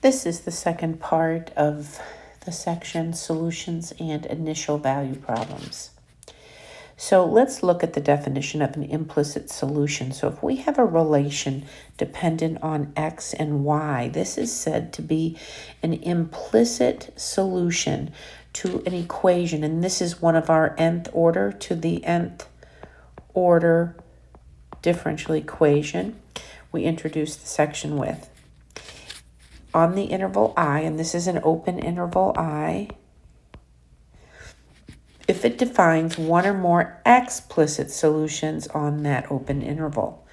This is the second part of the section Solutions and Initial Value Problems. So let's look at the definition of an implicit solution. So if we have a relation dependent on x and y, this is said to be an implicit solution to an equation. And this is one of our nth order to the nth order differential equation we introduced the section with. On the interval I, and this is an open interval I, if it defines one or more explicit solutions on that open interval.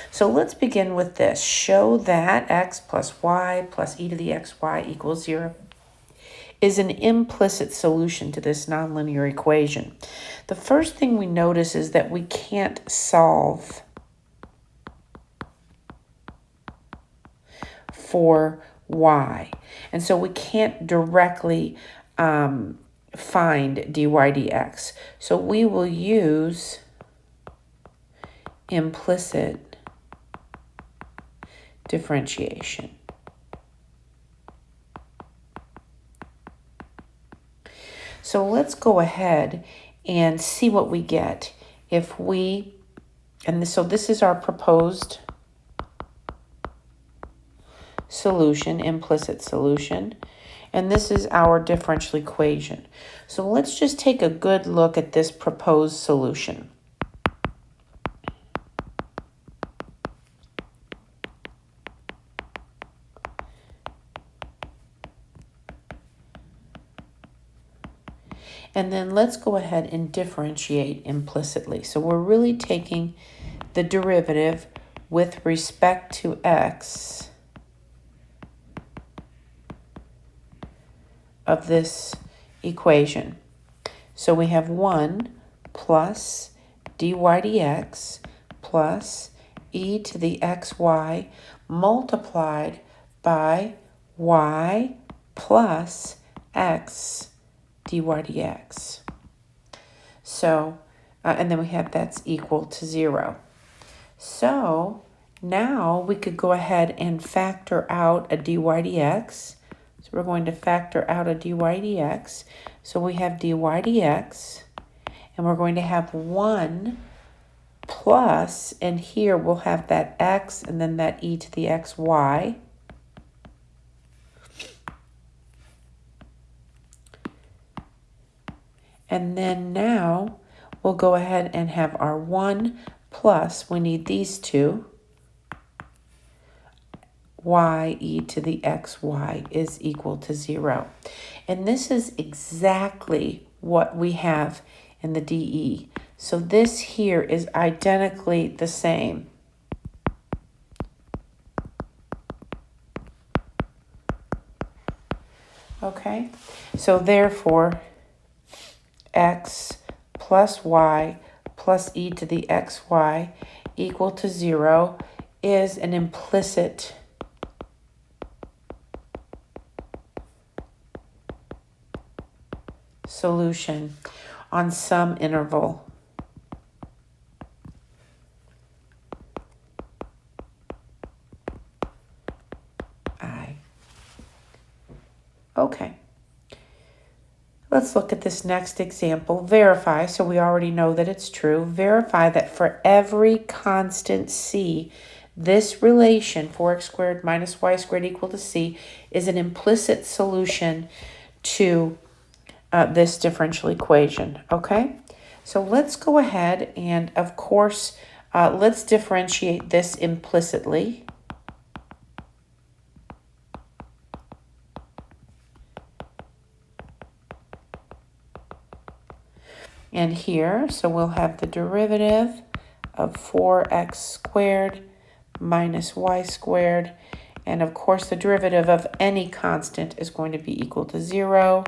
So let's begin with this. Show that x plus y plus e to the xy equals 0 is an implicit solution to this nonlinear equation. The first thing we notice is that we can't solve for y. And so we can't directly find dy dx. So we will use implicit differentiation. So let's go ahead and see what we get if we, so this is our proposed solution, implicit solution, and this is our differential equation. So let's just take a good look at this proposed solution. And then let's go ahead and differentiate implicitly. So we're really taking the derivative with respect to x of this equation. So we have 1 plus dy dx plus e to the xy multiplied by y plus x dy dx. So, and then we have that's equal to 0. So now we could go ahead and factor out a dy dx. So we're going to factor out a dy dx. So we have dy dx, and we're going to have 1 plus, and here we'll have that x and then that e to the xy. And then now we'll go ahead and have our 1 plus, we need these two, y e to the xy is equal to 0. And this is exactly what we have in the DE. So this here is identically the same. Okay, so therefore x plus y plus e to the xy equal to 0 is an implicit solution on some interval I. Okay. Let's look at this next example. Verify, so we already know that it's true. Verify that for every constant c, this relation, 4x squared minus y squared equal to c, is an implicit solution to this differential equation, okay? So let's go ahead and, of course, let's differentiate this implicitly. And here, so we'll have the derivative of 4x squared minus y squared. And of course, the derivative of any constant is going to be equal to 0.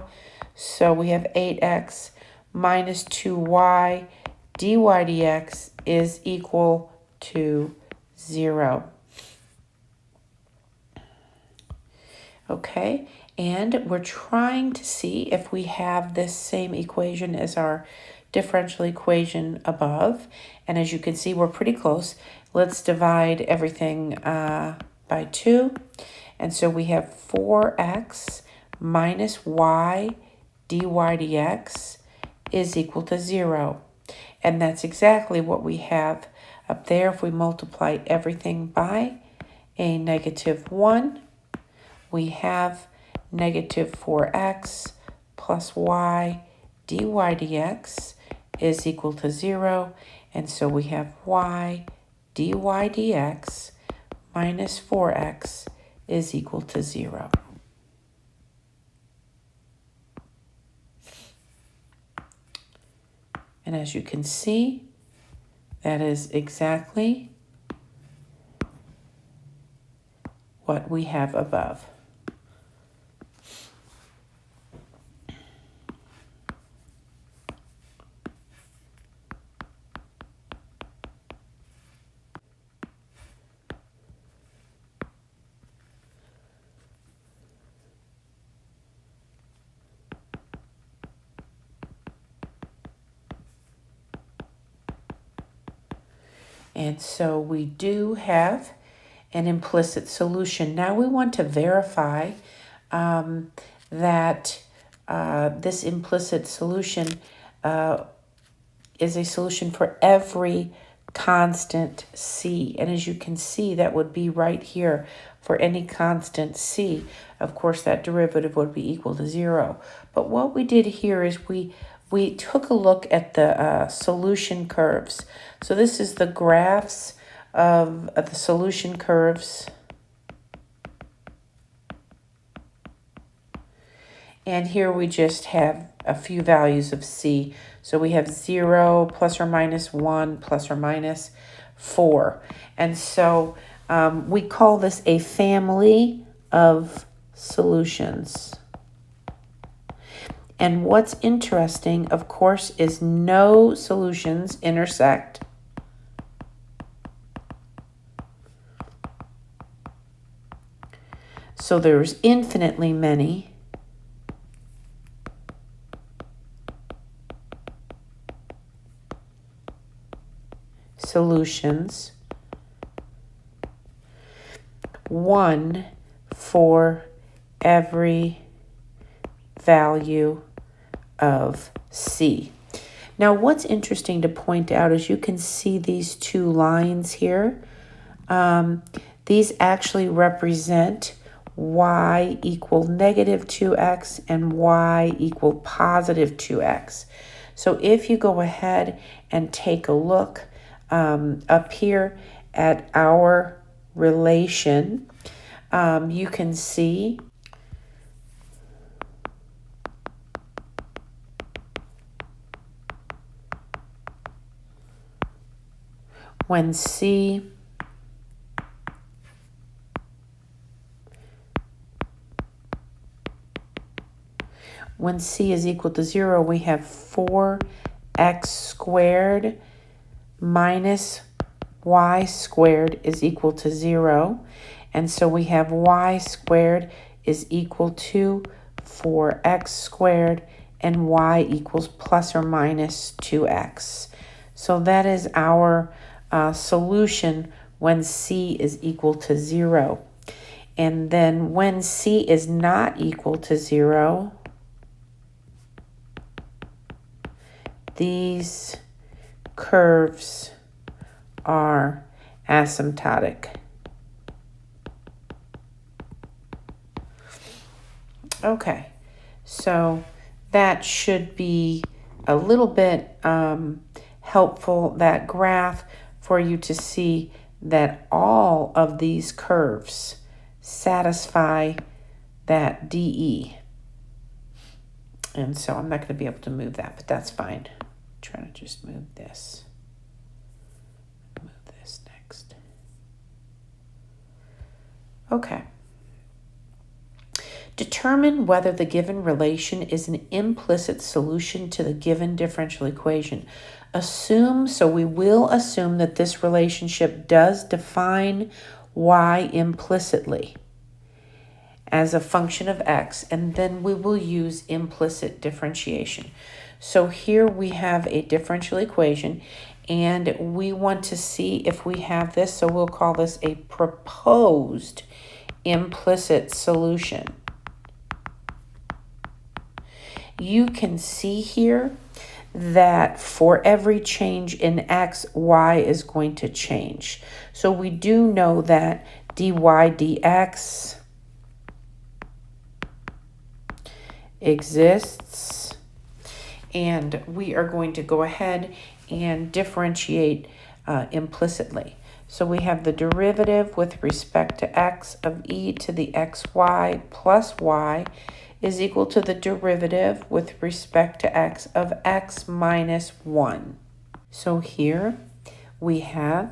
So we have 8x minus 2y dy dx is equal to 0. Okay, and we're trying to see if we have this same equation as our differential equation above. And as you can see, we're pretty close. Let's divide everything by 2. And so we have 4x minus y dy dx is equal to 0. And that's exactly what we have up there. If we multiply everything by a -1, we have negative 4x plus y dy dx is equal to 0. And so we have y dy dx minus 4x is equal to 0. And as you can see, that is exactly what we have above. And so we do have an implicit solution. Now we want to verify that this implicit solution is a solution for every constant c. And as you can see, that would be right here for any constant c. Of course, that derivative would be equal to 0. But what we did here is we took a look at the solution curves. So this is the graphs of the solution curves. And here we just have a few values of c. So we have 0, plus or minus 1, plus or minus 4. And so we call this a family of solutions. And what's interesting, of course, is no solutions intersect. So there's infinitely many solutions, one for every value of c. Now, what's interesting to point out is you can see these two lines here. These actually represent y equal negative 2x and y equal positive 2x. So if you go ahead and take a look up here at our relation, you can see when c is equal to 0, we have 4x squared minus y squared is equal to 0. And so we have y squared is equal to 4x squared and y equals plus or minus 2x. So that is our solution when c is equal to 0. And then when c is not equal to 0, these curves are asymptotic. Okay, so that should be a little bit helpful, that graph, for you to see that all of these curves satisfy that DE. And so I'm not going to be able to move that, but that's fine. I'm trying to just move this. Move this next. Okay. Determine whether the given relation is an implicit solution to the given differential equation. So we will assume that this relationship does define y implicitly as a function of x, and then we will use implicit differentiation. So here we have a differential equation, and we want to see if we have this, so we'll call this a proposed implicit solution. You can see here that for every change in x, y is going to change. So we do know that dy dx exists, and we are going to go ahead and differentiate implicitly. So we have the derivative with respect to x of e to the xy plus y is equal to the derivative with respect to x of x minus 1. So here we have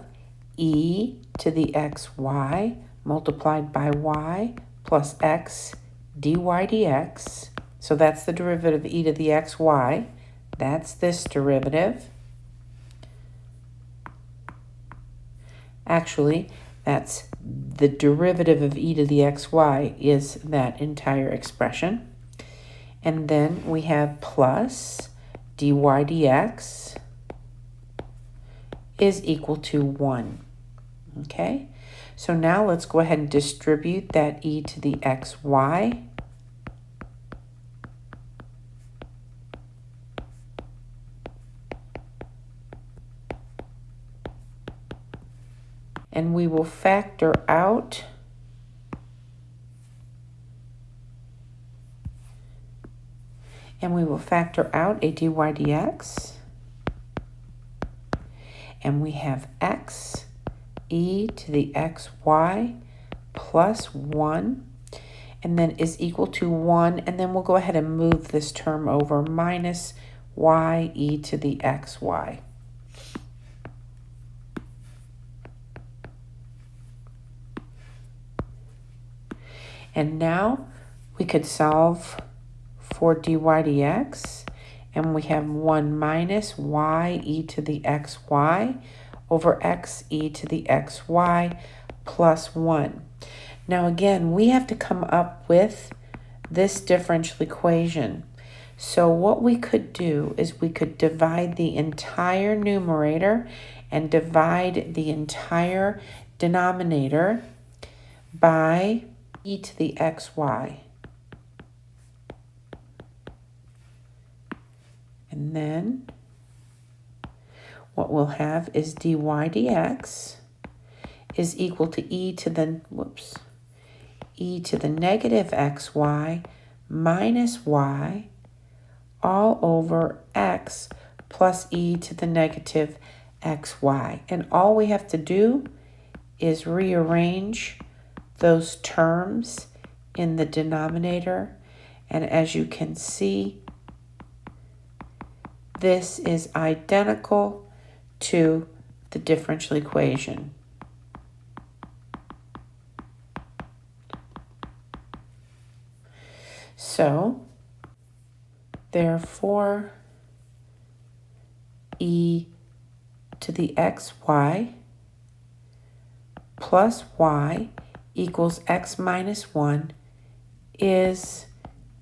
e to the xy multiplied by y plus x dy dx. So that's the derivative of e to the xy. That's this derivative. Actually, that's the derivative of e to the xy is that entire expression. And then we have plus dy dx is equal to 1. Okay? So now let's go ahead and distribute that e to the xy. And we will factor out a dy dx. And we have x e to the xy plus 1, and then is equal to 1. And then we'll go ahead and move this term over, minus y e to the xy. And now we could solve for dy dx, and we have 1 minus y e to the xy over x e to the xy plus 1. Now again, we have to come up with this differential equation. So what we could do is we could divide the entire numerator and divide the entire denominator by e to the xy. And then what we'll have is dy dx is equal to e to the negative xy minus y all over x plus e to the negative xy. And all we have to do is rearrange those terms in the denominator. And as you can see, this is identical to the differential equation. So, therefore, e to the xy plus y equals x minus 1 is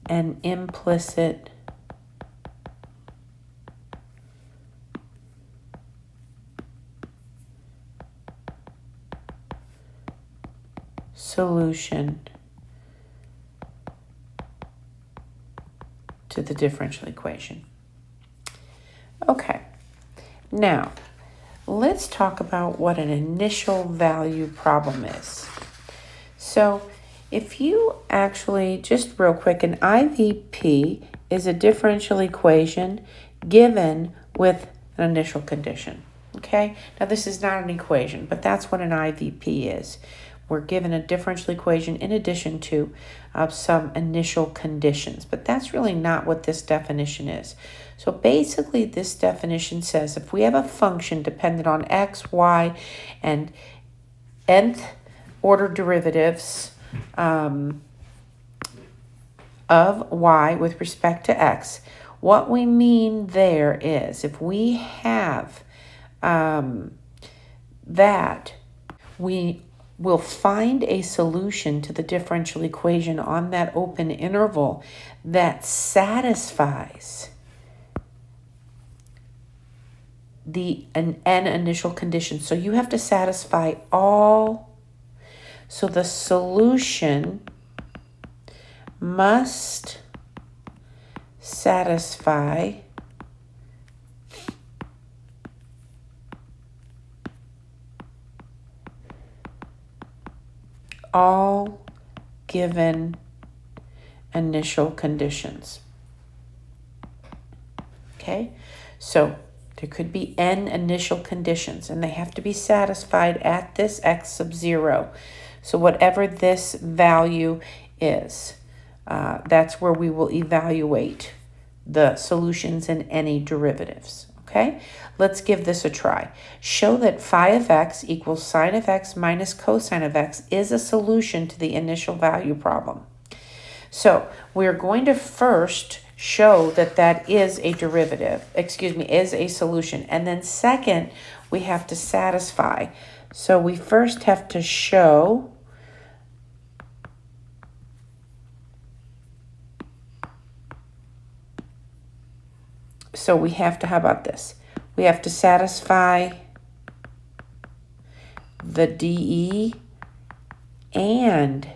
an implicit solution to the differential equation. Okay, now let's talk about what an initial value problem is. So if you actually, just real quick, an IVP is a differential equation given with an initial condition. Okay, now this is not an equation, but that's what an IVP is. We're given a differential equation in addition to some initial conditions, but that's really not what this definition is. So basically this definition says if we have a function dependent on x, y, and nth order derivatives of y with respect to x, what we mean there is if we have that, we will find a solution to the differential equation on that open interval that satisfies the n initial conditions. So you have to satisfy all. So the solution must satisfy all given initial conditions. Okay, so there could be n initial conditions, and they have to be satisfied at this x sub 0. So whatever this value is, that's where we will evaluate the solutions in any derivatives. Okay, let's give this a try. Show that phi of x equals sine of x minus cosine of x is a solution to the initial value problem. So we're going to first show that that is a derivative, is a solution. And then second, we have to satisfy. So we first have to show how about this? We have to satisfy the DE and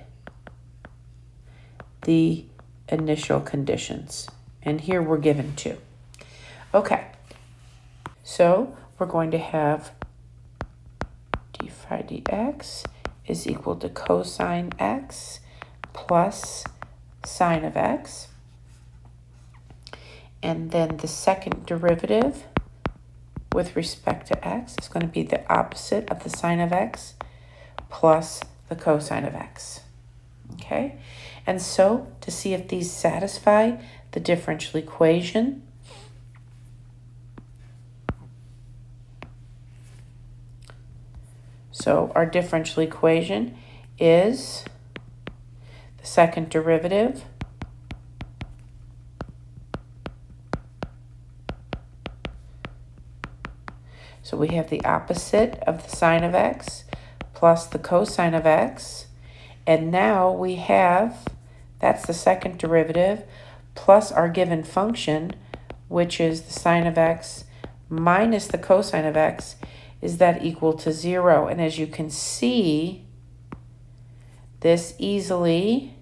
the initial conditions. And here we're given 2. Okay, so we're going to have d phi dx is equal to cosine x plus sine of x. And then the second derivative with respect to x is going to be the opposite of the sine of x plus the cosine of x. Okay, and so to see if these satisfy the differential equation, so our differential equation is the second derivative so we have the opposite of the sine of x plus the cosine of x. And now we have, that's the second derivative, plus our given function, which is the sine of x minus the cosine of x. Is that equal to 0? And as you can see, this easily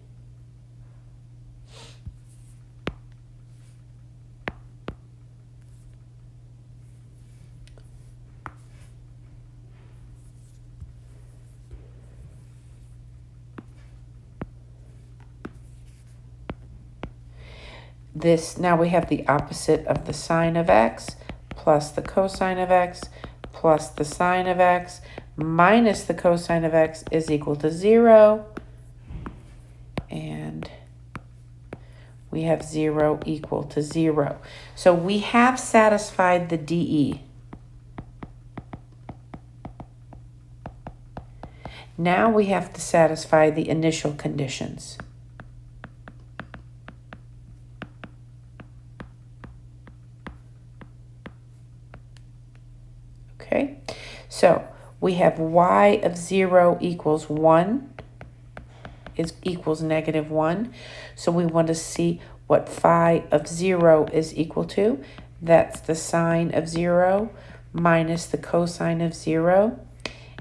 now we have the opposite of the sine of x plus the cosine of x plus the sine of x minus the cosine of x is equal to 0. And we have 0 equal to 0. So we have satisfied the DE. Now we have to satisfy the initial conditions. Okay, so we have y of 0 equals 1 equals negative 1. So we want to see what phi of 0 is equal to. That's the sine of 0 minus the cosine of 0.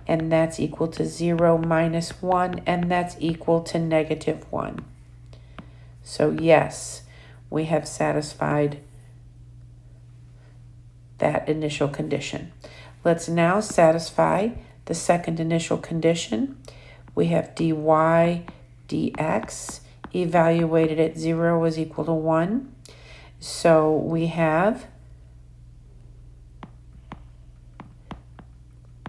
And that's equal to 0 minus 1. And that's equal to negative 1. So yes, we have satisfied that initial condition. Let's now satisfy the second initial condition. We have dy dx evaluated at 0 is equal to 1. So we have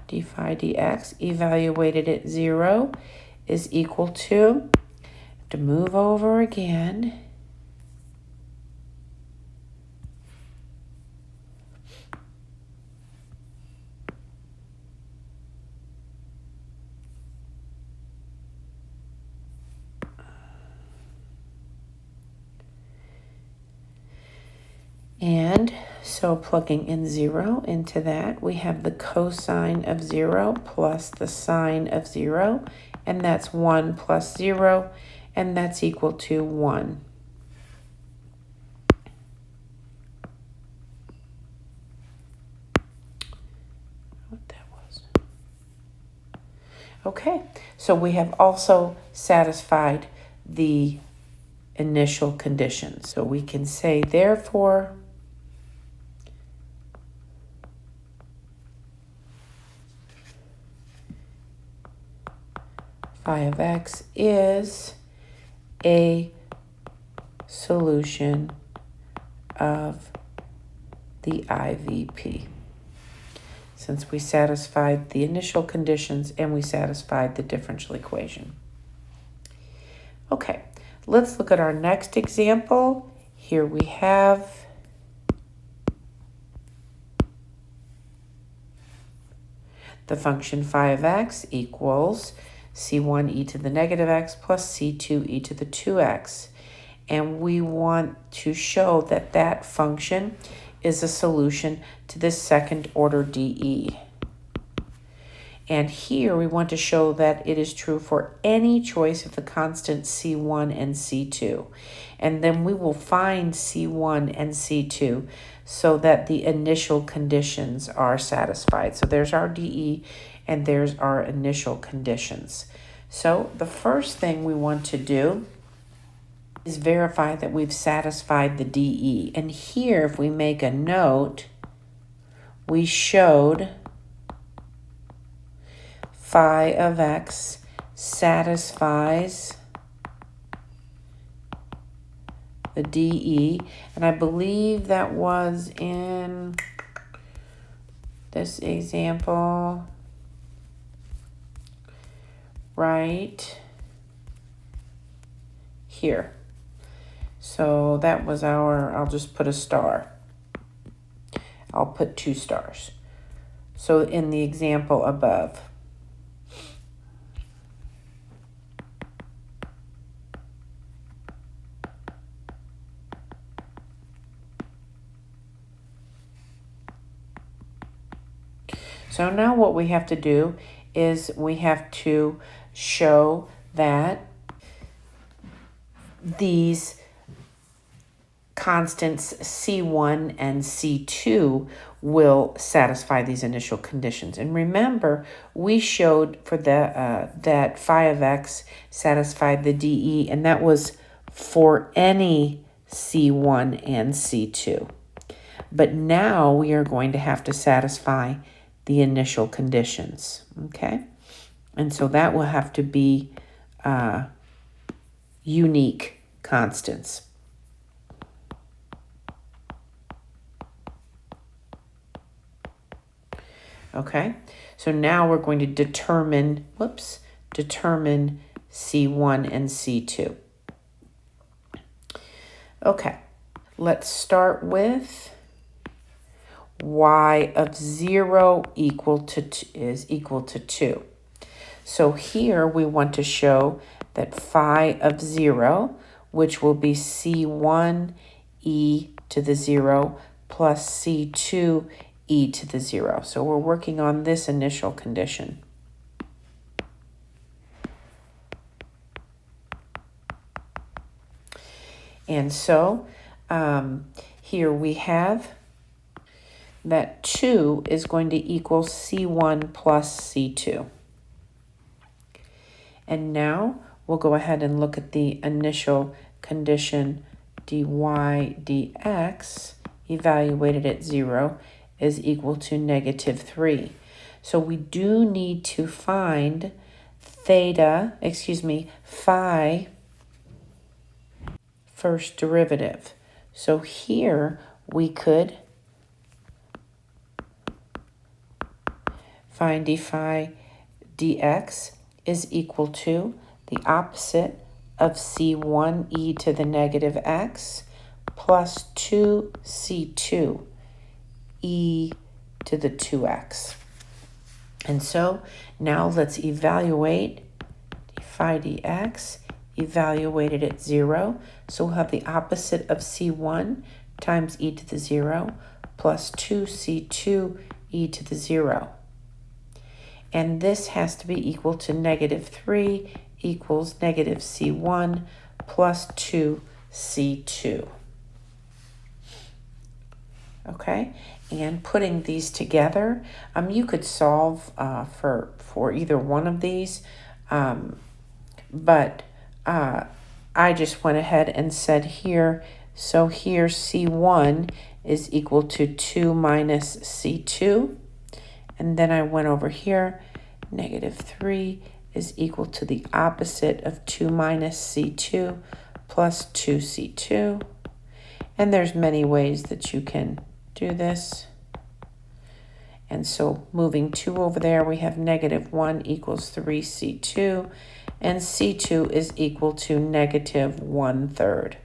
d phi dx evaluated at 0 is equal to move over again. And so plugging in 0 into that, we have the cosine of 0 plus the sine of 0, and that's 1 plus 0, and that's equal to 1. What that was. Okay, So we have also satisfied the initial conditions. So we can say, therefore, phi of x is a solution of the IVP. Since we satisfied the initial conditions and we satisfied the differential equation. Okay, let's look at our next example. Here we have the function phi of x equals c1 e to the negative x plus c2 e to the 2x. And we want to show that that function is a solution to this second order DE. And here we want to show that it is true for any choice of the constant C1 and C2. And then we will find C1 and C2 so that the initial conditions are satisfied. So there's our DE and there's our initial conditions. So the first thing we want to do is verify that we've satisfied the DE. And here, if we make a note, we showed phi of x satisfies the DE. And I believe that was in this example right here. So that was our, I'll just put a star. I'll put 2 stars. So in the example above. So now what we have to do is we have to show that these constants C1 and C2 will satisfy these initial conditions. And remember, we showed for the that phi of x satisfied the DE, and that was for any C1 and C2. But now we are going to have to satisfy the initial conditions, okay? And so that will have to be unique constants. Okay, so now we're going to determine C1 and C2. Okay, let's start with y of 0 is equal to 2. So here we want to show that phi of 0, which will be C1 e to the 0 plus C2 e to the 0. So we're working on this initial condition. And so here we have that 2 is going to equal C1 plus C2. And now we'll go ahead and look at the initial condition dy dx evaluated at 0 is equal to -3. So we do need to find phi first derivative. So here we could find d phi dx is equal to the opposite of C1 e to the negative x plus 2C2 e to the 2x. And so now let's evaluate d phi dx evaluated at 0. So we'll have the opposite of C1 times e to the 0 plus 2C2 e to the 0. And this has to be equal to -3 equals -C1 plus 2C2. Okay, and putting these together, you could solve for either one of these. But I just went ahead and said here, so here C1 is equal to 2 minus C2. And then I went over here, negative 3 is equal to the opposite of 2 minus C2 plus 2C2. And there's many ways that you can do this. And so moving 2 over there, we have negative 1 equals 3C2. And C2 is equal to negative 1/3.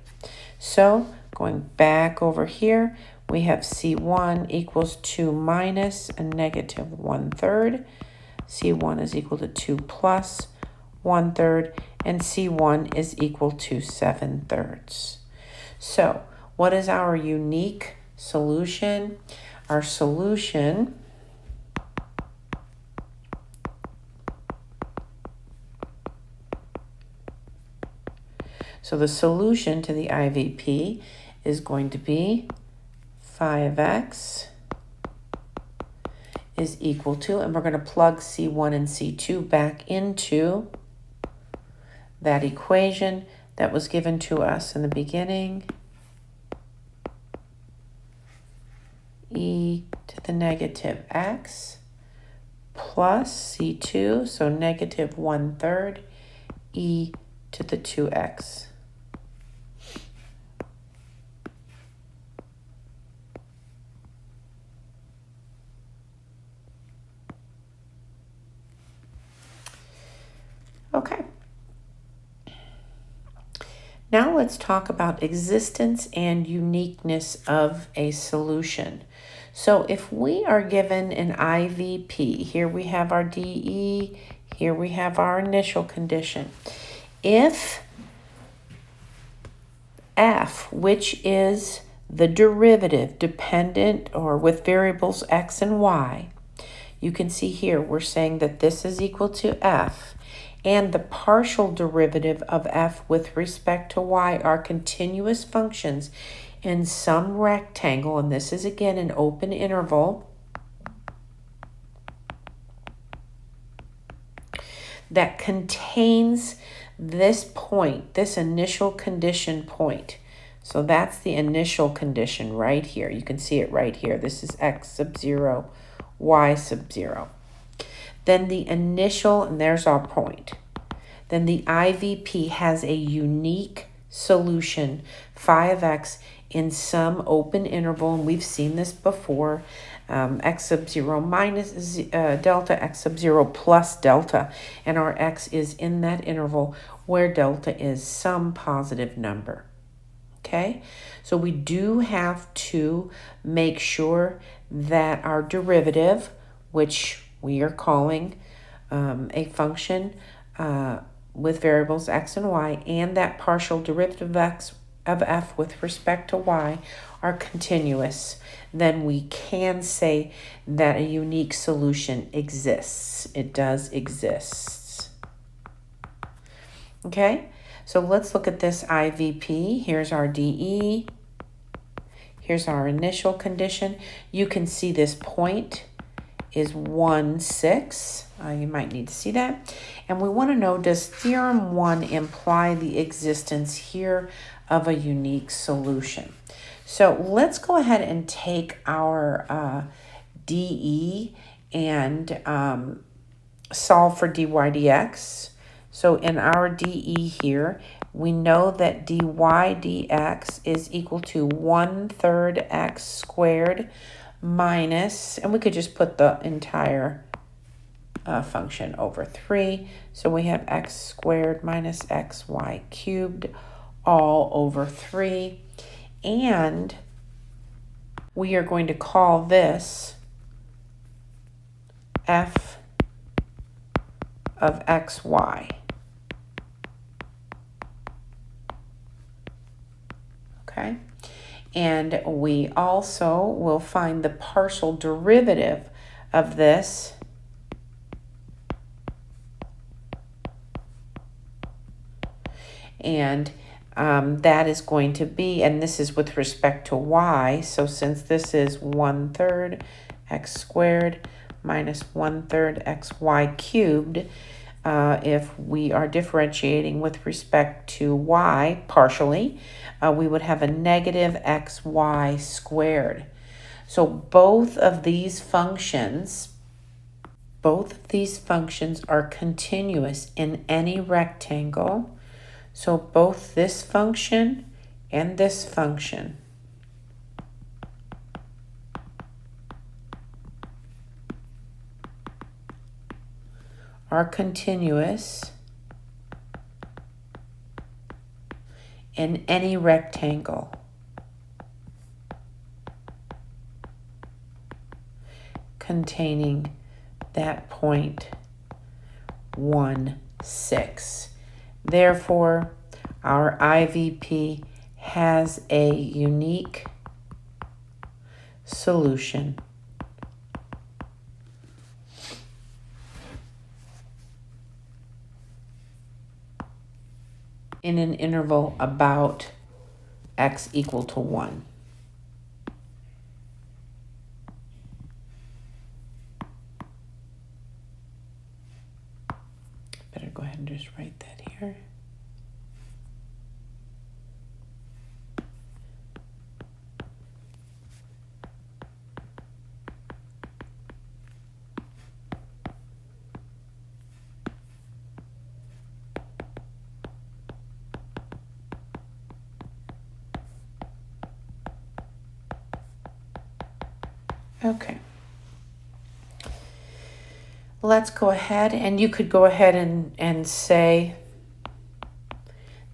So going back over here, we have C1 equals 2 minus a negative 1/3. C1 is equal to 2 plus 1/3. And C1 is equal to 7/3. So what is our unique solution? Our solution So the solution to the IVP is going to be 5x is equal to, and we're going to plug C1 and C2 back into that equation that was given to us in the beginning. E to the negative x plus C2, so negative 1/3 e to the 2x. Okay. Now let's talk about existence and uniqueness of a solution. So if we are given an IVP, here we have our DE, here we have our initial condition. If f, which is the derivative dependent or with variables x and y, you can see here we're saying that this is equal to f, and the partial derivative of f with respect to y are continuous functions in some rectangle, and this is again an open interval, that contains this point, this initial condition point. So that's the initial condition right here. You can see it right here. This is x sub 0, y sub 0. Then the initial, and there's our point. Then the IVP has a unique solution, phi of x, in some open interval, and we've seen this before, x sub 0 minus delta, x sub 0 plus delta, and our x is in that interval where delta is some positive number. Okay, so we do have to make sure that our derivative, which we are calling a function with variables x and y, and that partial derivative of f with respect to y are continuous, then we can say that a unique solution exists. It does exist. Okay, so let's look at this IVP. Here's our DE. Here's our initial condition. You can see this point is 1, 6. You might need to see that. And we want to know, does theorem 1 imply the existence here of a unique solution? So let's go ahead and take our DE and solve for dy dx. So in our DE here, we know that dy dx is equal to 1/3 x squared minus, and we could just put the entire function over 3. So we have x squared minus xy cubed all over 3. And we are going to call this f of xy. Okay. And we also will find the partial derivative of this. And that is going to be, and this is with respect to y, so since this is 1/3 x squared minus 1/3 xy cubed, if we are differentiating with respect to y partially, we would have a negative xy squared. So both of these functions are continuous in any rectangle. So both this function and this function are continuous in any rectangle containing that point 1, 6. Therefore, our IVP has a unique solution. In an interval about x equal to 1. Better go ahead and just write that here. Okay. Let's go ahead, and you could go ahead and say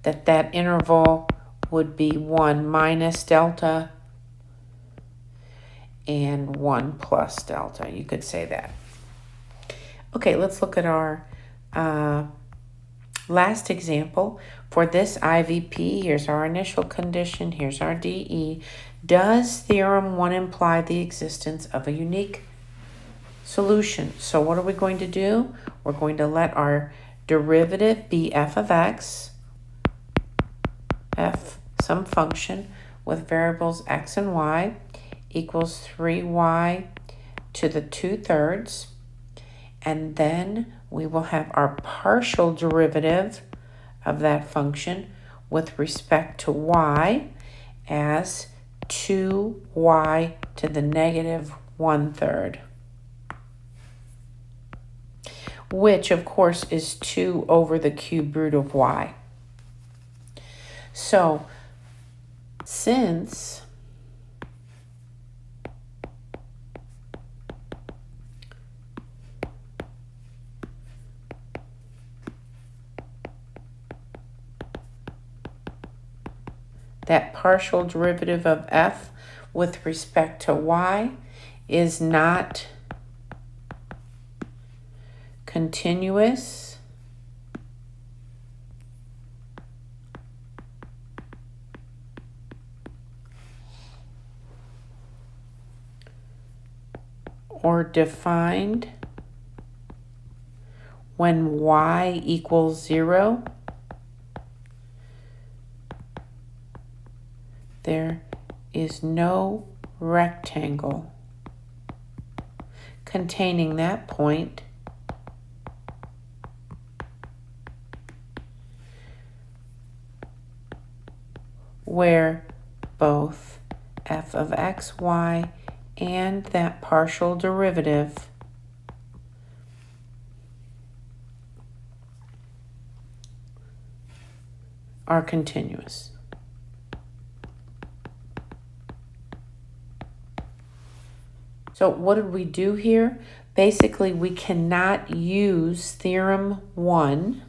that that interval would be 1 minus delta and 1 plus delta. You could say that. Okay, let's look at our last example. For this IVP, here's our initial condition, here's our DE. Does theorem 1 imply the existence of a unique solution? So what are we going to do? We're going to let our derivative be f of x, f, some function with variables x and y, equals 3y to the 2/3. And then we will have our partial derivative of that function with respect to y as 2y to the negative 1/3. Which, of course, is 2 over the cube root of y. So, since that partial derivative of f with respect to y is not continuous, or defined when y equals 0, there is no rectangle containing that point where both f of x, y, and that partial derivative are continuous. So what did we do here? Basically, we cannot use theorem 1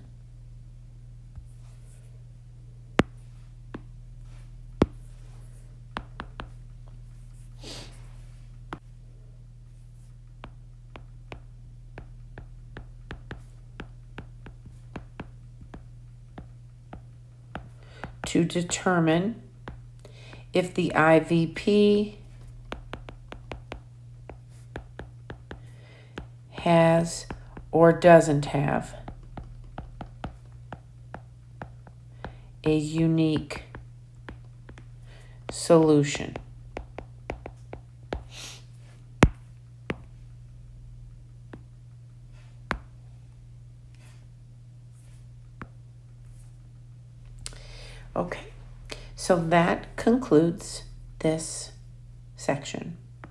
to determine if the IVP has or doesn't have a unique solution. Okay, so that concludes this section.